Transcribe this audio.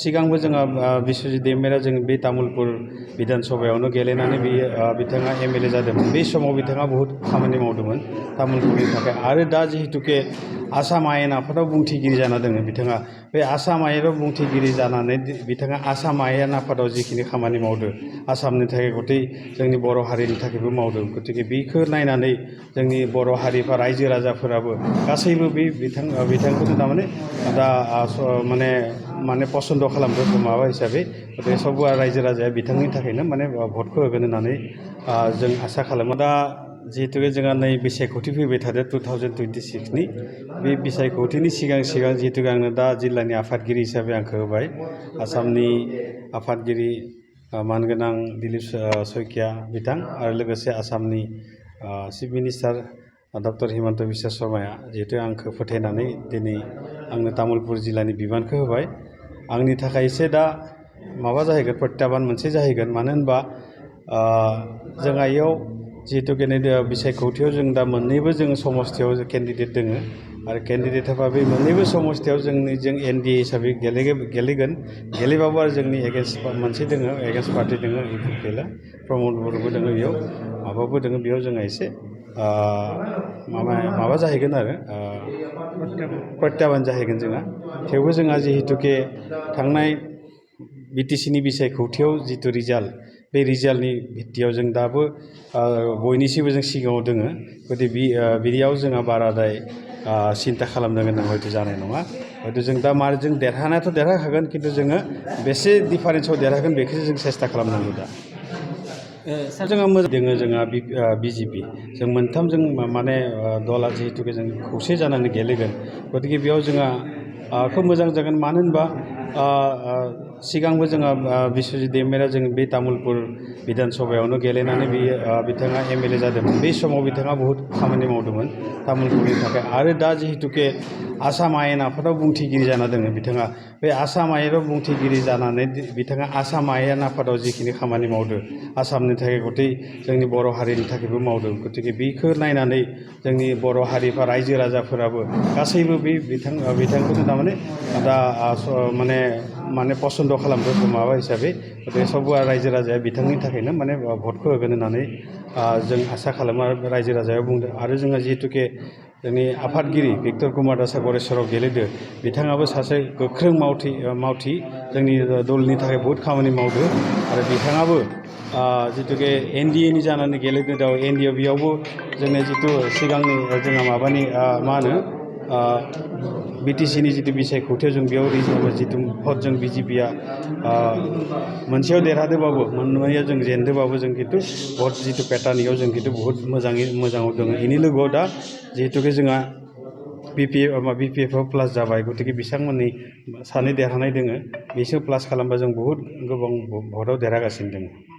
सिगांबो जोंहा बिश्वजित दैमारिया जों बे तामुलपुर बिधान सभायावनो गेलेनानै बिथाङा एमएलए जादोंमोन। बे समाव बिथाङा बहुत खामानि मावदोंमोन तामुलपुरनि थाखाय। आरो दा जिहेतुके आसाम आयेन आफादाव बुंथिगिरि जाना दङ बिथाङा, बे आसाम आयेनाव बुंथिगिरि जानानै बिथाङा आसाम आयेन आफादाव जिखिनि खामानि मावदों आसामनि थाखाय गथै जोंनि बर' हारिनि थाखायबो मावदों। गतिके बेखौ नायनानै जोंनि बर' हारिफोरा रायजो राजाफोराबो गासैबो बे बिथांखौनो थारमाने दा माने पसन्द खालामदों माबा हिसाबै। गतिके सब रायजो राजाया बिथांनि थाखायनो माने भटखौ होगोन होननानै जों आसा खालामो। दा जिहेतुके जोंहा नै बिसायख'थि फैबाय थादों 2026नि, बे बिसायख'थिनि सिगां जिहेतुके आंनो दा जिल्लानि आफादगिरि हिसाबै आंखौ होबाय। आसामनि आफादगिरि मानगोनां दिलीप शइकिया बिथां आरो लोगोसे आसामनि chief minister doctor Himanta Biswa शर्माया जिहेतु आंखौ फोथायनानै दिनै आंनो तामुलपुर जिल्लानि बिबानखौ होबाय। आंनि थाखाय एसे दा माबा जाहैगोन, प्रत्याबान मोनसे जाहैगोन। मानो होनबा जोंहा इयाव जिहेतुके बिसायख'थियाव जों दा मोननैबो जों समस्थियाव केन्डिडेट दङ आरो केन्डिडेट होबा बे मोननैबो समस्थियाव जों एनडिए हिसाबै गेलेगोन। गेलेबाबो आरो जोंनि एगेन्स्ट मोनसे दङ, एगेन्स्ट पार्टि दङ इउपिपिएलआ, प्रमद बर'बो दङ, बेयाव माबाबो दङ। बेयाव जोंहा एसे माबा जाहैगोन आरो प्रत्याबान जाहैगोन जोंहा। थेवबो जोंहा जिहेतुके थांनाय बिटिसिनि बिसायख'थियाव जिथु रिजाल्ट, बे रिजाल्टनि भित्तियाव जों दाबो बयनिसिबो जों सिगाङाव दङ। गतिके बिदियाव जोंहा बाराद्राय सिन्था खालामनो गोनां हयथ' जानाय नङा। हयथ' जों दा जों देरहानायाथ' देरहाखागोन, खिन्थु जोङो बेसे डिफारेन्सआव देरहागोन बेखौसो जों सेस्था खालामनांगौ दा। जोंहा मोजां दङ, जोंहा बिजेपि जों मोनथाम जों माने दला जिहेतुके जों खौसे जानानै गेलेगोन। गतिके बेयाव जोंहा खोब मोजां जागोन। मानो होनबा सिगांबो जोंहा बिश्वजित दैमारिया जों बे तामुलपुर बिधान सभायावनो गेलेनानै बिथाङा एमएलए जादोंमोन। बे समाव बिथाङा बहुत खामानि मावदोंमोन तामुलपुरनि थाखाय। आरो दा जिहेतुके आसाम आयेन आफादाव बुंथिगिरि जाना दङ बिथाङा, बे आसाम आयेनाव बुंथिगिरि जानानै बिथाङा आसाम आयेन आफादाव जिखिनि खामानि मावदों आसामनि थाखाय गथै जोंनि बर' हारिनि थाखायबो मावदों। गतिके बेखौ नायनानै जोंनि बर' हारिफोरा रायजो राजाफोराबो गासैबो बे बिथांखौनो थारमाने दा माने पसन्द खालामदों माबा हिसाबै। गतिके सब रायजो राजाया बिथांनि थाखायनो माने भटखौ होगोन होननानै जों आसा खालामो आरो रायजो राजाया बुंदों। आरो जोंहा जिहेतुके जोंनि आफादगिरि भिक्टर कुमार दासआ गरेस्वराव गेलेदों, बिथाङाबो सासे गोख्रों मावथि जोंनि दलनि थाखाय बहुत खामानि मावदों। आरो बिथाङाबो जिहेतुके एनडिएनि जानानै गेलेदों, दा एनडिए बेयावबो जोंनि जितु सिगांनि जोंहा माबानि मा होनो बिटिसिनि जितु बिसायख'थियाव जों बेयाव जितु भट जों बिजेपिया मोनसेयाव देरहादोंबाबो मोननैयाव जों जेनदोंबाबो जों खिन्थु भट जितु पेटार्ननियाव जों खिन्थु बहुत मोजाङाव दङ। बेनि लोगोआव दा जिहेतुके जोंहा बिपिएफआव प्लास जाबाय। गतिके बिथांमोननि सानै देरहानाय दङ, बिसोर प्लास खालामबा जों बहुत गोबां भटआव देरहागासिनो दङ।